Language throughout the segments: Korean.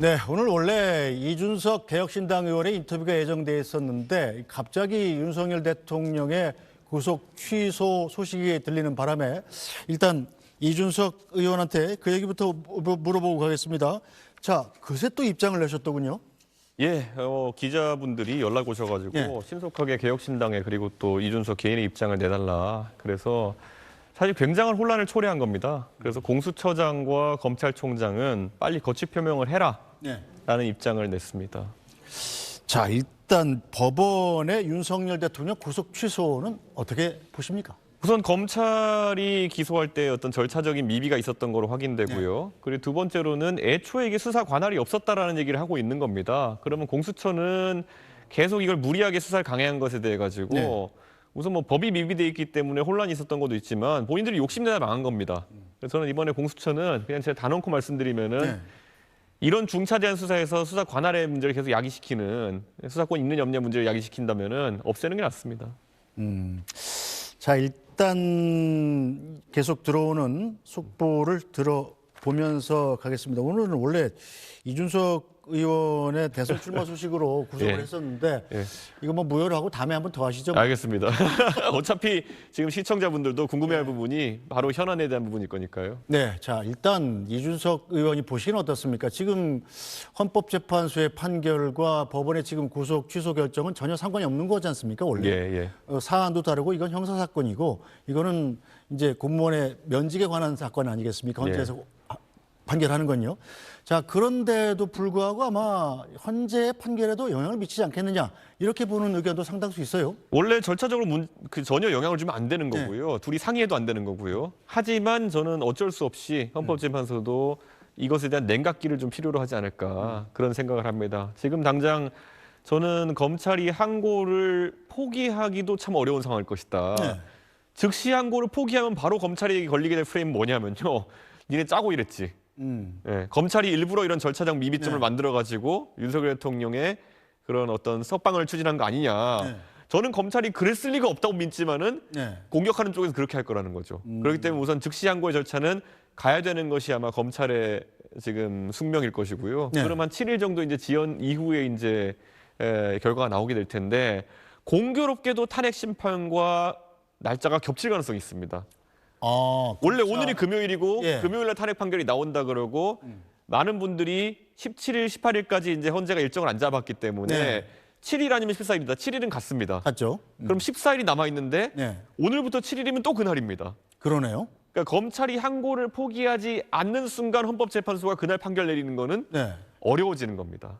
네, 오늘 원래 이준석 개혁신당 의원의 인터뷰가 예정돼 있었는데 갑자기 윤석열 대통령의 구속 취소 소식이 들리는 바람에 일단 이준석 의원한테 그 얘기부터 물어보고 가겠습니다. 자, 그새 또 입장을 내셨더군요. 예, 기자분들이 연락 오셔가지고 예. 신속하게 개혁신당에 그리고 또 이준석 개인의 입장을 내달라. 그래서 사실 굉장한 혼란을 초래한 겁니다. 그래서 공수처장과 검찰총장은 빨리 거취 표명을 해라. 네. 라는 입장을 냈습니다. 자, 일단 법원의 윤석열 대통령 구속 취소는 어떻게 보십니까? 우선 검찰이 기소할 때 어떤 절차적인 미비가 있었던 거로 확인되고요. 그리고 두 번째로는 애초에 이게 수사 관할이 없었다라는 얘기를 하고 있는 겁니다. 그러면 공수처는 계속 이걸 무리하게 수사를 강행한 것에 대해 가지고 네. 우선 뭐 법이 미비돼 있기 때문에 혼란이 있었던 것도 있지만 본인들이 욕심내다 망한 겁니다. 그래서 저는 이번에 공수처는 그냥 제가 단언코 말씀드리면은 네. 이런 중차대한 수사에서 수사 관할의 문제를 계속 야기시키는 수사권 있는 염려 문제를 야기시킨다면은 없애는 게 낫습니다. 자, 일단 계속 들어오는 속보를 들어보면서 가겠습니다. 오늘은 원래 이준석 의원의 대선 출마 소식으로 구속을 예. 했었는데 예. 이거 뭐 무효로 하고 다음에 한번 더 하시죠. 알겠습니다. 어차피 지금 시청자분들도 궁금해할 부분이 바로 현안에 대한 부분일 거니까요. 네, 자, 일단 이준석 의원이 보시기는 어떻습니까? 지금 헌법재판소의 판결과 법원의 지금 구속 취소 결정은 전혀 상관이 없는 거지 않습니까? 원래 예. 사안도 다르고 이건 형사 사건이고 이거는 이제 공무원의 면직에 관한 사건 아니겠습니까? 헌재에서 판결하는 건요. 자, 그런데도 불구하고 아마 헌재의 판결에도 영향을 미치지 않겠느냐 이렇게 보는 의견도 상당수 있어요. 원래 절차적으로 전혀 영향을 주면 안 되는 거고요. 둘이 상의해도 안 되는 거고요. 하지만 저는 어쩔 수 없이 헌법재판소도 이것에 대한 냉각기를 좀 필요로 하지 않을까 그런 생각을 합니다. 지금 당장 저는 검찰이 항고를 포기하기도 참 어려운 상황일 것이다. 네. 즉시 항고를 포기하면 바로 검찰이 걸리게 될 프레임은 뭐냐면요. 니네 짜고 이랬지. 예, 검찰이 일부러 이런 절차적 미비점을 만들어가지고 윤석열 대통령의 그런 어떤 석방을 추진한 거 아니냐. 네. 저는 검찰이 그랬을 리가 없다고 믿지만은 네. 공격하는 쪽에서 그렇게 할 거라는 거죠. 그렇기 때문에 우선 즉시 항고의 절차는 가야 되는 것이 아마 검찰의 지금 숙명일 것이고요. 네. 그럼 한 7일 정도 이제 지연 이후에 이제 결과가 나오게 될 텐데 공교롭게도 탄핵 심판과 날짜가 겹칠 가능성이 있습니다. 원래 오늘이 금요일이고 예. 금요일날 탄핵 판결이 나온다 그러고 많은 분들이 17일, 18일까지 이제 헌재가 일정을 안 잡았기 때문에 네. 7일 아니면 14일이다. 7일은 갔습니다. 맞죠? 그럼 14일이 남아 있는데 네. 오늘부터 7일이면 또 그날입니다. 그러네요. 그러니까 검찰이 항고를 포기하지 않는 순간 헌법재판소가 그날 판결 내리는 거는 네. 어려워지는 겁니다.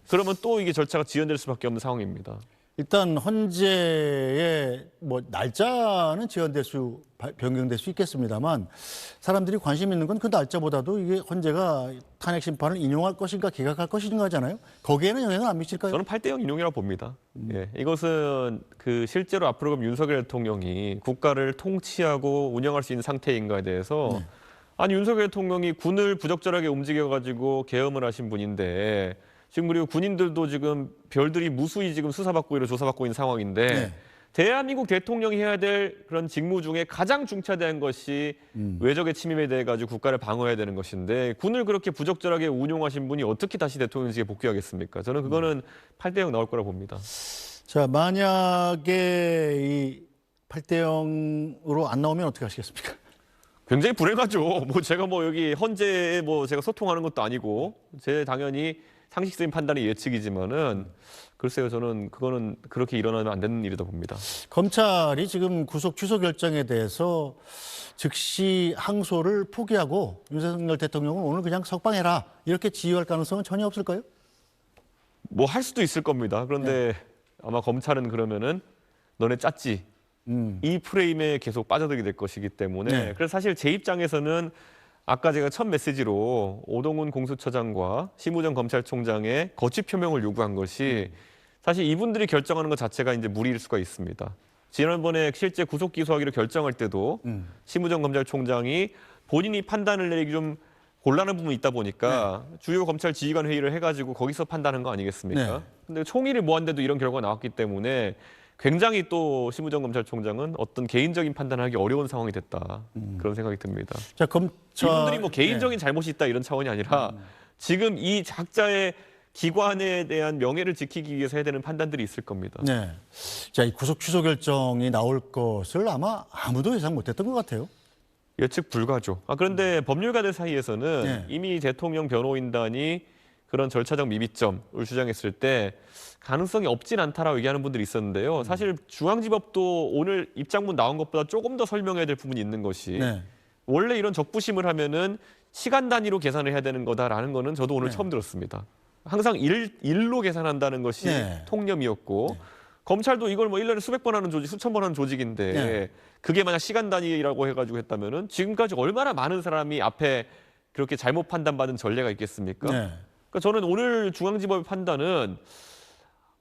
그러면 또 이게 절차가 지연될 수밖에 없는 상황입니다. 일단 헌재의 뭐 날짜는 변경될 수 있겠습니다만 사람들이 관심 있는 건 그 날짜보다도 이게 헌재가 탄핵 심판을 인용할 것인가 기각할 것인가잖아요. 거기에는 영향을 안 미칠까요? 저는 8대0 인용이라고 봅니다. 예, 이것은 그 실제로 앞으로 그럼 윤석열 대통령이 국가를 통치하고 운영할 수 있는 상태인가에 대해서 아니 윤석열 대통령이 군을 부적절하게 움직여가지고 계엄을 하신 분인데 지금 그리고 군인들도 지금 별들이 무수히 지금 수사받고 이런 조사받고 있는 상황인데 네. 대한민국 대통령이 해야 될 그런 직무 중에 가장 중차대한 것이 외적의 침입에 대해 가지고 국가를 방어해야 되는 것인데 군을 그렇게 부적절하게 운용하신 분이 어떻게 다시 대통령직에 복귀하겠습니까? 저는 그거는 8대0 나올 거라 봅니다. 자, 만약에 이 8대0으로 안 나오면 어떻게 하시겠습니까? 굉장히 불행하죠. 뭐 제가 뭐 여기 헌재에 뭐 제가 소통하는 것도 아니고 제 당연히 상식적인 판단이 예측이지만은 글쎄요, 저는 그거는 그렇게 일어나면 안 되는 일이다 봅니다. 검찰이 지금 구속 취소 결정에 대해서 즉시 항소를 포기하고 윤석열 대통령은 오늘 그냥 석방해라 이렇게 지휘할 가능성은 전혀 없을까요? 뭐 할 수도 있을 겁니다. 그런데 아마 검찰은 그러면은 너네 짰지. 이 프레임에 계속 빠져들게 될 것이기 때문에 네. 그래서 사실 제 입장에서는 아까 제가 첫 메시지로 오동훈 공수처장과 심우정 검찰총장의 거취 표명을 요구한 것이 사실 이분들이 결정하는 것 자체가 이제 무리일 수가 있습니다. 지난번에 실제 구속 기소하기로 결정할 때도 심우정 검찰총장이 본인이 판단을 내리기 좀 곤란한 부분이 있다 보니까 주요 검찰 지휘관 회의를 해가지고 거기서 판단한 거 아니겠습니까? 네. 근데 총의를 모았는데도 이런 결과가 나왔기 때문에 굉장히 또 심우정 검찰총장은 어떤 개인적인 판단을 하기 어려운 상황이 됐다. 그런 생각이 듭니다. 자, 검찰 이분들이 뭐 개인적인 잘못이 있다 이런 차원이 아니라 지금 이 각자의 기관에 대한 명예를 지키기 위해서 해야 되는 판단들이 있을 겁니다. 네. 자, 이 구속 취소 결정이 나올 것을 아마 아무도 예상 못했던 것 같아요. 예측 불가죠. 그런데 법률가들 사이에서는 네. 이미 대통령 변호인단이 그런 절차적 미비점을 주장했을 때 가능성이 없진 않다라고 얘기하는 분들이 있었는데요. 사실 중앙지법도 오늘 입장문 나온 것보다 조금 더 설명해야 될 부분이 있는 것이 네. 원래 이런 적부심을 하면은 시간 단위로 계산을 해야 되는 거다라는 거는 저도 오늘 네. 처음 들었습니다. 항상 일로 계산한다는 것이 네. 통념이었고 네. 검찰도 이걸 뭐 1년에 수백 번 하는 조직, 수천 번 하는 조직인데 네. 그게 만약 시간 단위라고 해가지고 했다면은 지금까지 얼마나 많은 사람이 앞에 그렇게 잘못 판단받은 전례가 있겠습니까? 네. 그러니까 저는 오늘 중앙지법의 판단은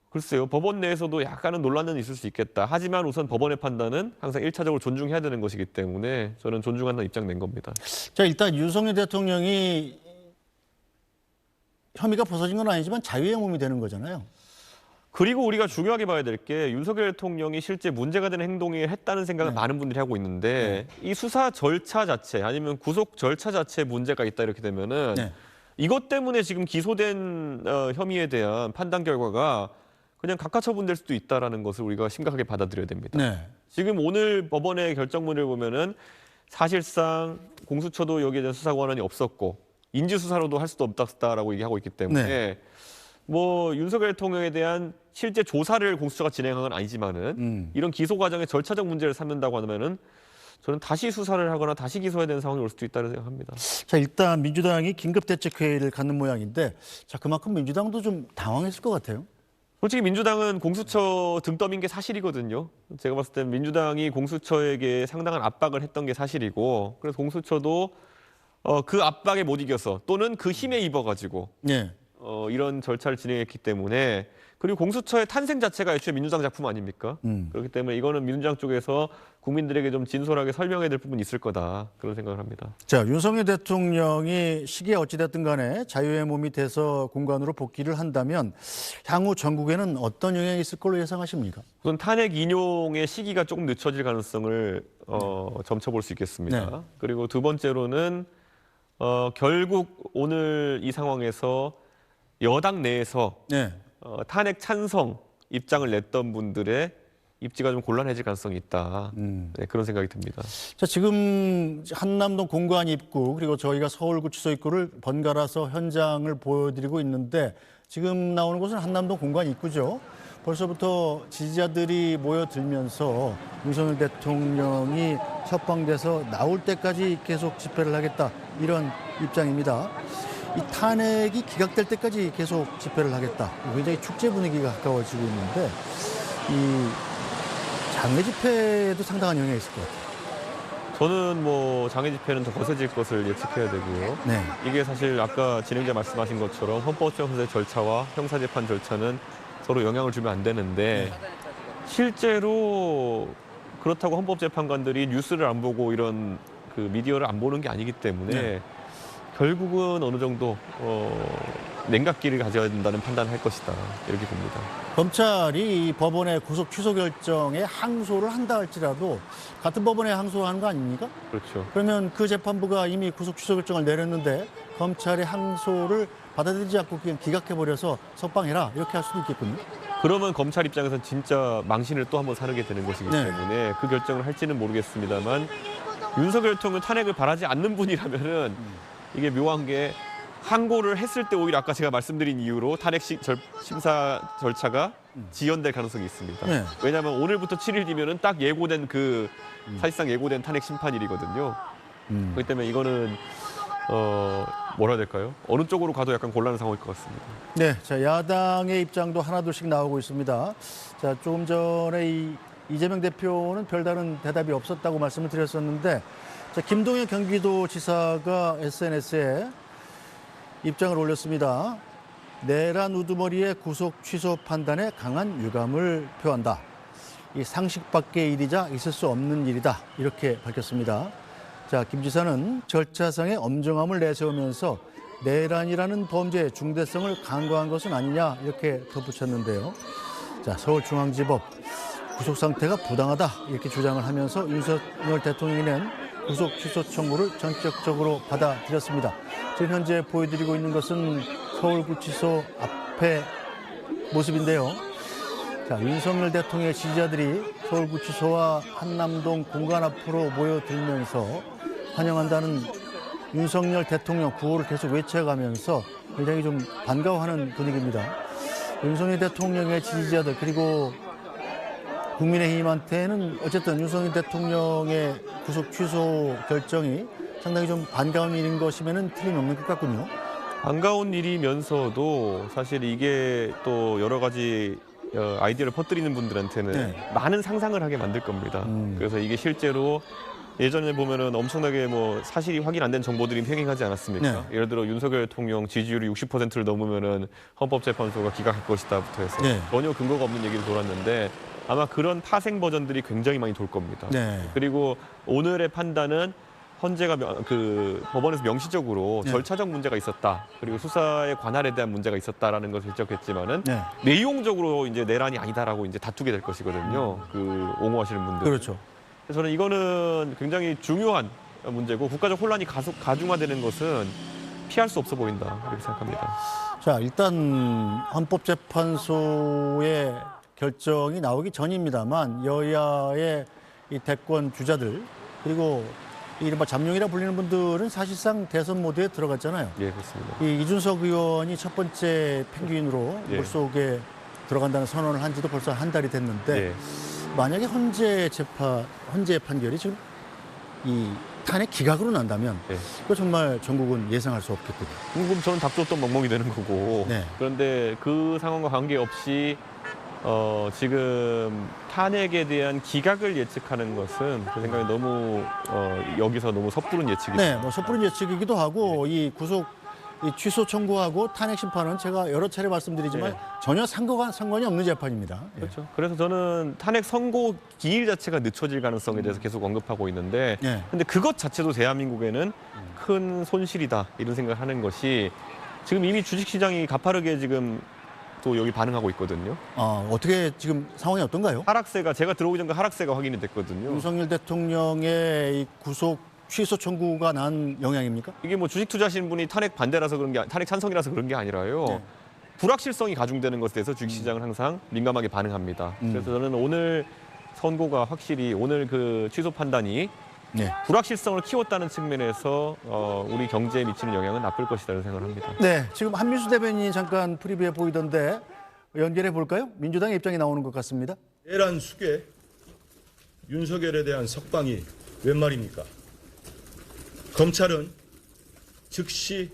글쎄요, 법원 내에서도 약간은 논란은 있을 수 있겠다. 하지만 우선 법원의 판단은 항상 1차적으로 존중해야 되는 것이기 때문에 저는 존중한다는 입장 낸 겁니다. 자, 일단 윤석열 대통령이 혐의가 벗어진 건 아니지만 자유의 몸이 되는 거잖아요. 그리고 우리가 중요하게 봐야 될 게 윤석열 대통령이 실제 문제가 되는 행동을 했다는 생각을 네. 많은 분들이 하고 있는데 이 수사 절차 자체 아니면 구속 절차 자체에 문제가 있다 이렇게 되면은 네. 이것 때문에 지금 기소된 혐의에 대한 판단 결과가 그냥 각하처분될 수도 있다라는 것을 우리가 심각하게 받아들여야 됩니다. 네. 지금 오늘 법원의 결정문을 보면은 사실상 공수처도 여기에 대한 수사 권한이 없었고 인지수사로도 할 수도 없다라고 얘기하고 있기 때문에 네. 뭐 윤석열 대통령에 대한 실제 조사를 공수처가 진행한 건 아니지만은 이런 기소 과정의 절차적 문제를 삼는다고 하면은 저는 다시 수사를 하거나 다시 기소해야 되는 상황이 올 수도 있다고 생각합니다. 자, 일단 민주당이 긴급대책회의를 갖는 모양인데 자, 그만큼 민주당도 좀 당황했을 것 같아요. 솔직히 민주당은 공수처 등 떠민 게 사실이거든요. 제가 봤을 때 민주당이 공수처에게 상당한 압박을 했던 게 사실이고 그래서 공수처도 그 압박에 못 이겨서 또는 그 힘에 입어가지고 네. 이런 절차를 진행했기 때문에 그리고 공수처의 탄생 자체가 애초에 민주당 작품 아닙니까? 그렇기 때문에 이거는 민주당 쪽에서 국민들에게 좀 진솔하게 설명해야 될 부분이 있을 거다 그런 생각을 합니다. 자, 윤석열 대통령이 시기에 어찌됐든 간에 자유의 몸이 돼서 공관으로 복귀를 한다면 향후 전국에는 어떤 영향이 있을 걸로 예상하십니까? 우선 탄핵 인용의 시기가 조금 늦춰질 가능성을 점쳐볼 수 있겠습니다. 네. 그리고 두 번째로는 결국 오늘 이 상황에서 여당 내에서 네. 탄핵 찬성 입장을 냈던 분들의 입지가 좀 곤란해질 가능성이 있다. 네, 그런 생각이 듭니다. 자, 지금 한남동 공관 입구 그리고 저희가 서울구치소 입구를 번갈아서 현장을 보여드리고 있는데 지금 나오는 곳은 한남동 공관 입구죠. 벌써부터 지지자들이 모여들면서 윤석열 대통령이 석방돼서 나올 때까지 계속 집회를 하겠다 이런 입장입니다. 이 탄핵이 기각될 때까지 계속 집회를 하겠다. 굉장히 축제 분위기가 가까워지고 있는데 이 장외 집회에도 상당한 영향이 있을 것 같아요. 저는 뭐 장애 집회는 더 거세질 것을 예측해야 되고요. 네. 이게 사실 아까 진행자 말씀하신 것처럼 헌법재판소의 절차와 형사재판 절차는 서로 영향을 주면 안 되는데 실제로 그렇다고 헌법재판관들이 뉴스를 안 보고 이런 그 미디어를 안 보는 게 아니기 때문에 네. 결국은 어느 정도 냉각기를 가져야 된다는 판단을 할 것이다 이렇게 봅니다. 검찰이 이 법원의 구속 취소 결정에 항소를 한다 할지라도 같은 법원에 항소하는 거 아닙니까? 그렇죠. 그러면 그 재판부가 이미 구속 취소 결정을 내렸는데 검찰의 항소를 받아들이지 않고 그냥 기각해버려서 석방해라 이렇게 할 수도 있겠군요. 그러면 검찰 입장에서는 진짜 망신을 또 한번 사르게 되는 것이기 네. 때문에 그 결정을 할지는 모르겠습니다만 윤석열 대통령 탄핵을 바라지 않는 분이라면은 이게 묘한 게 항고를 했을 때 오히려 아까 제가 말씀드린 이유로 탄핵 심사 절차가 지연될 가능성이 있습니다. 네. 왜냐하면 오늘부터 7일 뒤면은 딱 예고된 그 사실상 예고된 탄핵 심판일이거든요. 그렇기 때문에 이거는 뭐라 해야 될까요? 어느 쪽으로 가도 약간 곤란한 상황일 것 같습니다. 네, 자 야당의 입장도 하나둘씩 나오고 있습니다. 자 조금 전에 이재명 대표는 별다른 대답이 없었다고 말씀을 드렸었는데, 자 김동연 경기도지사가 SNS에 입장을 올렸습니다. 내란 우두머리의 구속 취소 판단에 강한 유감을 표한다. 이 상식 밖의 일이자 있을 수 없는 일이다. 이렇게 밝혔습니다. 자, 김 지사는 절차상의 엄정함을 내세우면서 내란이라는 범죄의 중대성을 간과한 것은 아니냐 이렇게 덧붙였는데요. 자, 서울중앙지법 구속 상태가 부당하다 이렇게 주장을 하면서 윤석열 대통령이 낸 구속 취소 청구를 전격적으로 받아들였습니다. 지금 현재 보여드리고 있는 것은 서울구치소 앞의 모습인데요. 자, 윤석열 대통령의 지지자들이 서울구치소와 한남동 공간 앞으로 모여들면서 환영한다는 윤석열 대통령 구호를 계속 외쳐가면서 굉장히 좀 반가워하는 분위기입니다. 윤석열 대통령의 지지자들 그리고 국민의힘한테는 어쨌든 윤석열 대통령의 구속 취소 결정이 상당히 좀 반가운 일인 것이면은 틀림없는 것 같군요. 반가운 일이면서도 사실 이게 또 여러 가지 아이디어를 퍼뜨리는 분들한테는 네. 많은 상상을 하게 만들 겁니다. 그래서 이게 실제로 예전에 보면은 엄청나게 뭐 사실이 확인 안 된 정보들이 횡행하지 않았습니까? 네. 예를 들어 윤석열 대통령 지지율이 60%를 넘으면은 헌법재판소가 기각할 것이다부터 해서 네. 전혀 근거가 없는 얘기를 돌았는데 아마 그런 파생 버전들이 굉장히 많이 돌 겁니다. 네. 그리고 오늘의 판단은 헌재가 그 법원에서 명시적으로 네. 절차적 문제가 있었다. 그리고 수사의 관할에 대한 문제가 있었다라는 것을 지적했지만은 네. 내용적으로 이제 내란이 아니다라고 이제 다투게 될 것이거든요. 그 옹호하시는 분들. 그렇죠. 그래서 저는 이거는 굉장히 중요한 문제고 국가적 혼란이 가중화되는 것은 피할 수 없어 보인다 이렇게 생각합니다. 자, 일단 헌법재판소의 결정이 나오기 전입니다만 여야의 이 대권 주자들 그리고 이른바 잠룡이라 불리는 분들은 사실상 대선 모드에 들어갔잖아요. 예, 그렇습니다. 이 이준석 의원이 첫 번째 펭귄으로 예. 물속에 들어간다는 선언을 한 지도 벌써 한 달이 됐는데 예. 만약에 헌재 판결이 지금 이 탄핵 기각으로 난다면 예. 그거 정말 전국은 예상할 수 없겠군요. 그럼 저는 답줬던 멍멍이 되는 거고. 네. 그런데 그 상황과 관계없이 지금 탄핵에 대한 기각을 예측하는 것은 제 생각에 너무 여기서 너무 섣부른 예측이죠. 네, 뭐 섣부른 예측이기도 하고 이 구속 이 취소 청구하고 탄핵 심판은 제가 여러 차례 말씀드리지만 네. 전혀 상관이 없는 재판입니다. 예. 그렇죠. 그래서 저는 탄핵 선고 기일 자체가 늦춰질 가능성에 대해서 계속 언급하고 있는데, 네. 근데 그것 자체도 대한민국에는 큰 손실이다 이런 생각을 하는 것이 지금 이미 주식시장이 가파르게 지금 또 여기 반응하고 있거든요. 어떻게 지금 상황이 어떤가요? 하락세가 제가 들어오기 전에 하락세가 확인이 됐거든요. 윤석열 대통령의 이 구속 취소 청구가 난 영향입니까? 이게 뭐 주식 투자하시는 분이 탄핵 반대라서 그런 게 탄핵 찬성이라서 그런 게 아니라요. 네. 불확실성이 가중되는 것에 대해서 주식시장은 항상 민감하게 반응합니다. 그래서 저는 오늘 선고가 확실히 오늘 그 취소 판단이 네. 불확실성을 키웠다는 측면에서 우리 경제에 미치는 영향은 나쁠 것이라는 생각을 합니다. 네, 지금 한민수 대변인이 잠깐 프리뷰에 보이던데 연결해 볼까요? 민주당의 입장이 나오는 것 같습니다. 내란 숙에 윤석열에 대한 석방이 웬 말입니까? 검찰은 즉시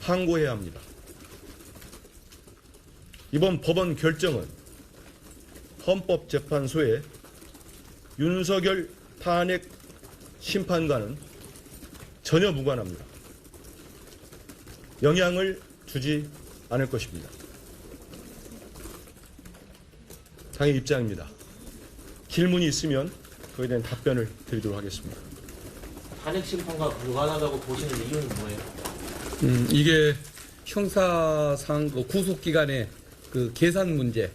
항고해야 합니다. 이번 법원 결정은 헌법재판소의 윤석열 탄핵 심판과는 전혀 무관합니다. 영향을 주지 않을 것입니다. 당의 입장입니다. 질문이 있으면 그에 대한 답변을 드리도록 하겠습니다. 탄핵 심판과 무관하다고 보시는 이유는 뭐예요? 이게 형사상 그 구속기간의 그 계산 문제,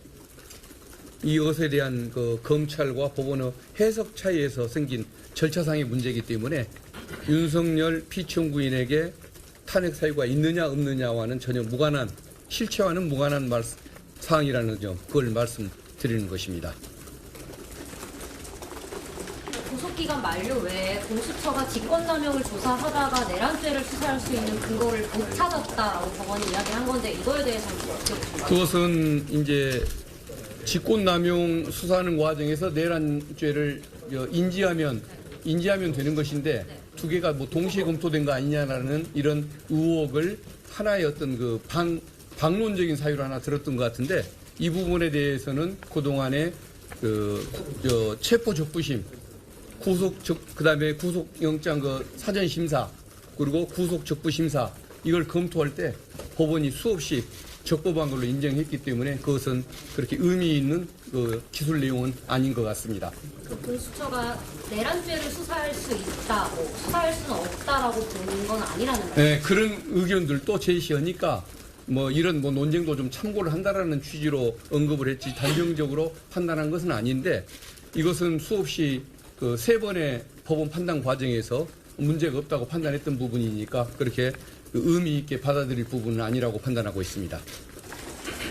이것에 대한 그 검찰과 법원의 해석 차이에서 생긴 절차상의 문제이기 때문에 윤석열 피청구인에게 탄핵 사유가 있느냐 없느냐와는 전혀 무관한, 실체와는 무관한 사항이라는 점, 그걸 말씀드리는 것입니다. 구속기간 만료 외에 공수처가 직권남용을 조사하다가 내란죄를 수사할 수 있는 근거를 못 찾았다라고 법원이 이야기한 건데 이거에 대해서는 어떻게 보십니까? 그것은 이제 직권남용 수사하는 과정에서 내란죄를 인지하면 되는 것인데 두 개가 뭐 동시에 검토된 거 아니냐라는 이런 의혹을 하나의 어떤 그 방론적인 사유로 하나 들었던 것 같은데 이 부분에 대해서는 그동안에 체포 적부심, 그다음에 구속영장 사전 심사 그리고 구속 적부 심사 이걸 검토할 때 법원이 수없이 적법한 걸로 인정했기 때문에 그것은 그렇게 의미 있는 기술 내용은 아닌 것 같습니다. 그 공수처가 내란죄를 수사할 수 있다, 수사할 수는 없다라고 보는 건 아니라는 말이죠. 네, 그런 의견들도 제시하니까 이런 논쟁도 좀 참고를 한다라는 취지로 언급을 했지 단정적으로 판단한 것은 아닌데 이것은 수없이 세 번의 법원 판단 과정에서 문제가 없다고 판단했던 부분이니까 그렇게 그 의미 있게 받아들일 부분은 아니라고 판단하고 있습니다.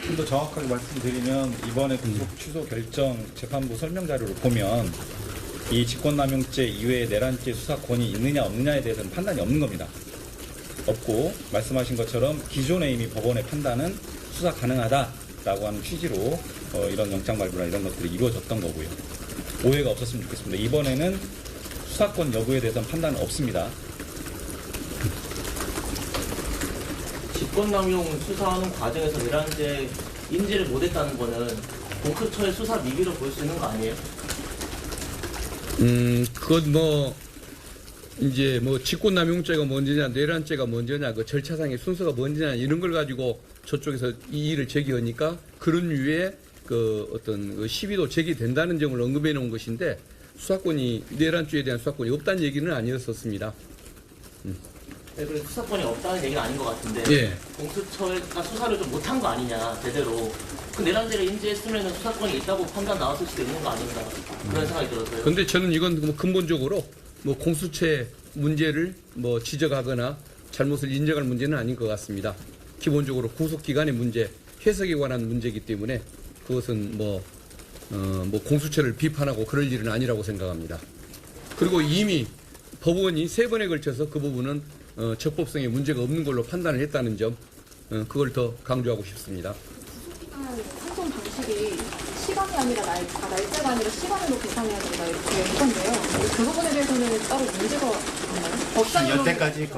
좀 더 정확하게 말씀드리면 이번에 구속 취소 결정 재판부 설명 자료를 보면 이 직권남용죄 이외에 내란죄 수사권이 있느냐 없느냐에 대해서는 판단이 없는 겁니다. 없고 말씀하신 것처럼 기존에 이미 법원의 판단은 수사 가능하다라고 하는 취지로 이런 영장 발부나 이런 것들이 이루어졌던 거고요. 오해가 없었으면 좋겠습니다. 이번에는 수사권 여부에 대해서는 판단은 없습니다. 직권남용 수사하는 과정에서 내란죄 인지를 못했다는 거는 공수처의 수사 미비로 볼 수 있는 거 아니에요? 그건 이제 직권남용죄가 먼저냐, 내란죄가 먼저냐, 그 절차상의 순서가 먼저냐, 이런 걸 가지고 저쪽에서 이의를 제기하니까 그런 류의 그 어떤 그 시비도 제기된다는 점을 언급해 놓은 것인데 수사권이, 내란죄에 대한 수사권이 없다는 얘기는 아니었었습니다. 네, 그래서 수사권이 없다는 얘기는 아닌 것 같은데 예. 공수처가 수사를 좀 못한 거 아니냐 제대로 그 내란죄를 인지했으면 수사권이 있다고 판단 나왔을 수도 있는 거 아닌가 그런 생각이 들었어요. 그런데 저는 이건 근본적으로 공수처의 문제를 지적하거나 잘못을 인정할 문제는 아닌 것 같습니다. 기본적으로 구속기관의 문제, 해석에 관한 문제이기 때문에 그것은 공수처를 비판하고 그럴 일은 아니라고 생각합니다. 그리고 이미 법원이 3번에 걸쳐서 그 부분은 적법성에 문제가 없는 걸로 판단을 했다는 점, 그걸 더 강조하고 싶습니다. 구속기간 생존 방식이 시간이 아니라 날짜가 아니라 시간으로 계산해야 된다 이렇게 했던데요. 그 부분에 대해서는 따로 문제가 있나요? 법상으로 여태까지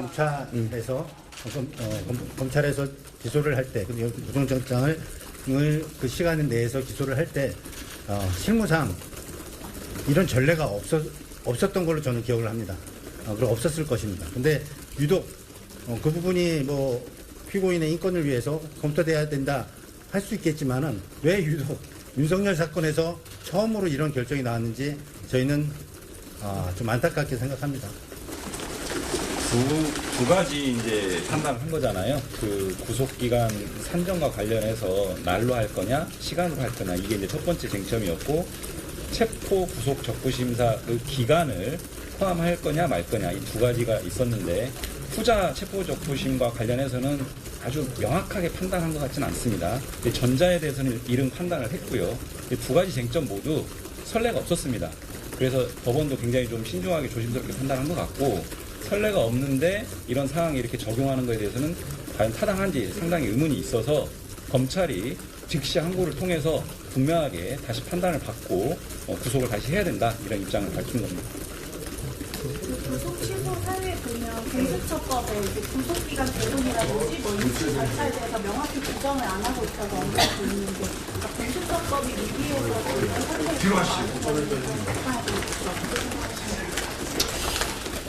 검찰에서 기소를 할 때, 구속영장을 그 시간 내에서 기소를 할 때 실무상 이런 전례가 없었던 걸로 저는 기억을 합니다. 그리고 없었을 것입니다. 근데 유독 그 부분이 피고인의 인권을 위해서 검토돼야 된다 할 수 있겠지만은 왜 유독 윤석열 사건에서 처음으로 이런 결정이 나왔는지 저희는 좀 안타깝게 생각합니다. 두 가지 이제 판단을 한 거잖아요. 그 구속기간 산정과 관련해서 날로 할 거냐, 시간으로 할 거냐, 이게 이제 첫 번째 쟁점이었고, 체포 구속 적부심사 그 기간을 포함할 거냐 말 거냐 이 두 가지가 있었는데 후자 체포 적부심과 관련해서는 아주 명확하게 판단한 것 같지는 않습니다. 전자에 대해서는 이른 판단을 했고요. 이 두 가지 쟁점 모두 선례가 없었습니다. 그래서 법원도 굉장히 좀 신중하게 조심스럽게 판단한 것 같고, 선례가 없는데 이런 상황에 이렇게 적용하는 것에 대해서는 과연 타당한지 상당히 의문이 있어서 검찰이 즉시 항고를 통해서 분명하게 다시 판단을 받고 구속을 다시 해야 된다 이런 입장을 밝힌 겁니다. 구속 취소 사유에 보면 공수처법에 이제 구속기간 대동이라든지 인출 절차에 대해서 명확히 규정을 안 하고 있다고 언급하고 있는데 공수처법이 미비해서 뒤로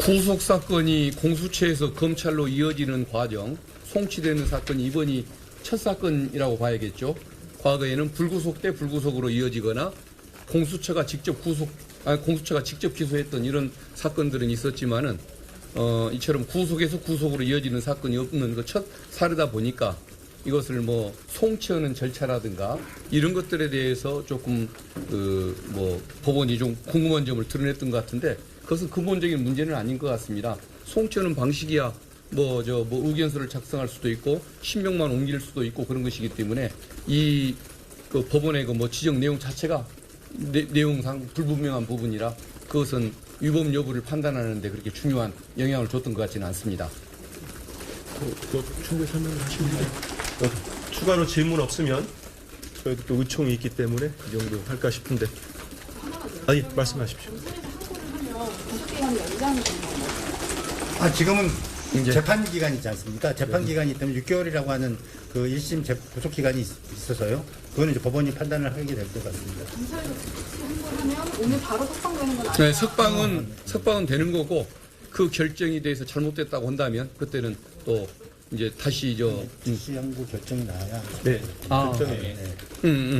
구속 사건이 공수처에서 검찰로 이어지는 과정, 송치되는 사건이 이번이 첫 사건이라고 봐야겠죠. 과거에는 불구속 때 불구속으로 이어지거나 공수처가 직접 기소했던 이런 사건들은 있었지만은 이처럼 구속에서 구속으로 이어지는 사건이 없는 그 첫 사례다 보니까 이것을 송치하는 절차라든가 이런 것들에 대해서 조금 법원이 좀 궁금한 점을 드러냈던 것 같은데 그것은 근본적인 문제는 아닌 것 같습니다. 송치하는 방식이야 의견서를 작성할 수도 있고 신명만 옮길 수도 있고 그런 것이기 때문에 이 법원의 지적 내용 자체가 내용상 불분명한 부분이라 그것은 위법 여부를 판단하는데 그렇게 중요한 영향을 줬던 것 같지는 않습니다. 충분히 설명을 하십니다. 추가로 질문 없으면 저희도 또 의총이 있기 때문에 이 정도 할까 싶은데. 예, 말씀하십시오. 구속기간이 연장이 된다고. 지금은 재판 기간이 있지 않습니까? 재판 기간이 있다면 6개월이라고 하는 그 1심 구속 기간이 있어서요. 그거는 이제 법원이 판단을 하게 될 것 같습니다. 검찰에서 한번 오늘 바로 석방되는 건 아니에요. 네, 석방은 되는 거고 그 결정에 대해서 잘못됐다고 한다면 그때는 또 이제 다시 즉시 항고 결정이 나야. 네. 결정이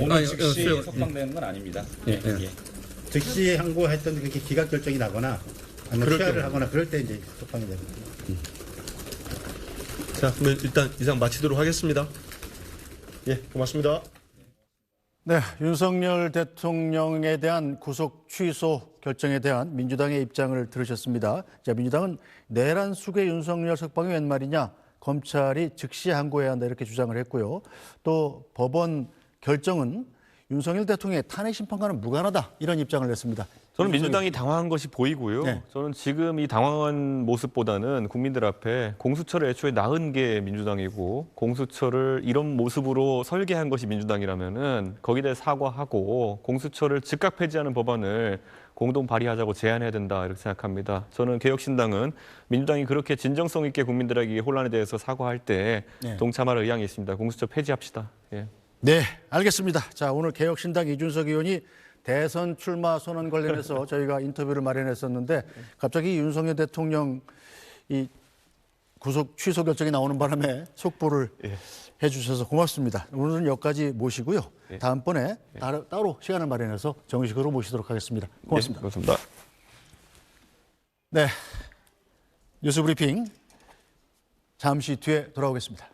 오늘 즉시 석방되는 건 아닙니다. 예. 즉시 항고했던 그렇게 기각 결정이 나거나 아니면 취하를 하거나 그럴 때 이제 석방이 됩니다. 자, 그러면 일단 이상 마치도록 하겠습니다. 예, 고맙습니다. 네, 윤석열 대통령에 대한 구속 취소 결정에 대한 민주당의 입장을 들으셨습니다. 자, 민주당은 내란 속의 윤석열 석방이 웬 말이냐, 검찰이 즉시 항고해야 한다 이렇게 주장을 했고요. 또 법원 결정은 윤석열 대통령의 탄핵 심판과는 무관하다 이런 입장을 냈습니다. 저는 민주당이 당황한 것이 보이고요. 네. 저는 지금 이 당황한 모습보다는 국민들 앞에 공수처를 애초에 낳은 게 민주당이고 공수처를 이런 모습으로 설계한 것이 민주당이라면은 거기에 대해 사과하고 공수처를 즉각 폐지하는 법안을 공동 발의하자고 제안해야 된다 이렇게 생각합니다. 저는 개혁신당은 민주당이 그렇게 진정성 있게 국민들에게 혼란에 대해서 사과할 때 네. 동참할 의향이 있습니다. 공수처 폐지합시다. 예. 네, 알겠습니다. 자, 오늘 개혁신당 이준석 의원이 대선 출마 선언 관련해서 저희가 인터뷰를 마련했었는데 갑자기 윤석열 대통령 이 구속 취소 결정이 나오는 바람에 속보를 해주셔서 고맙습니다. 오늘은 여기까지 모시고요. 다음번에 따로 시간을 마련해서 정식으로 모시도록 하겠습니다. 고맙습니다. 네, 고맙습니다. 네, 뉴스브리핑 잠시 뒤에 돌아오겠습니다.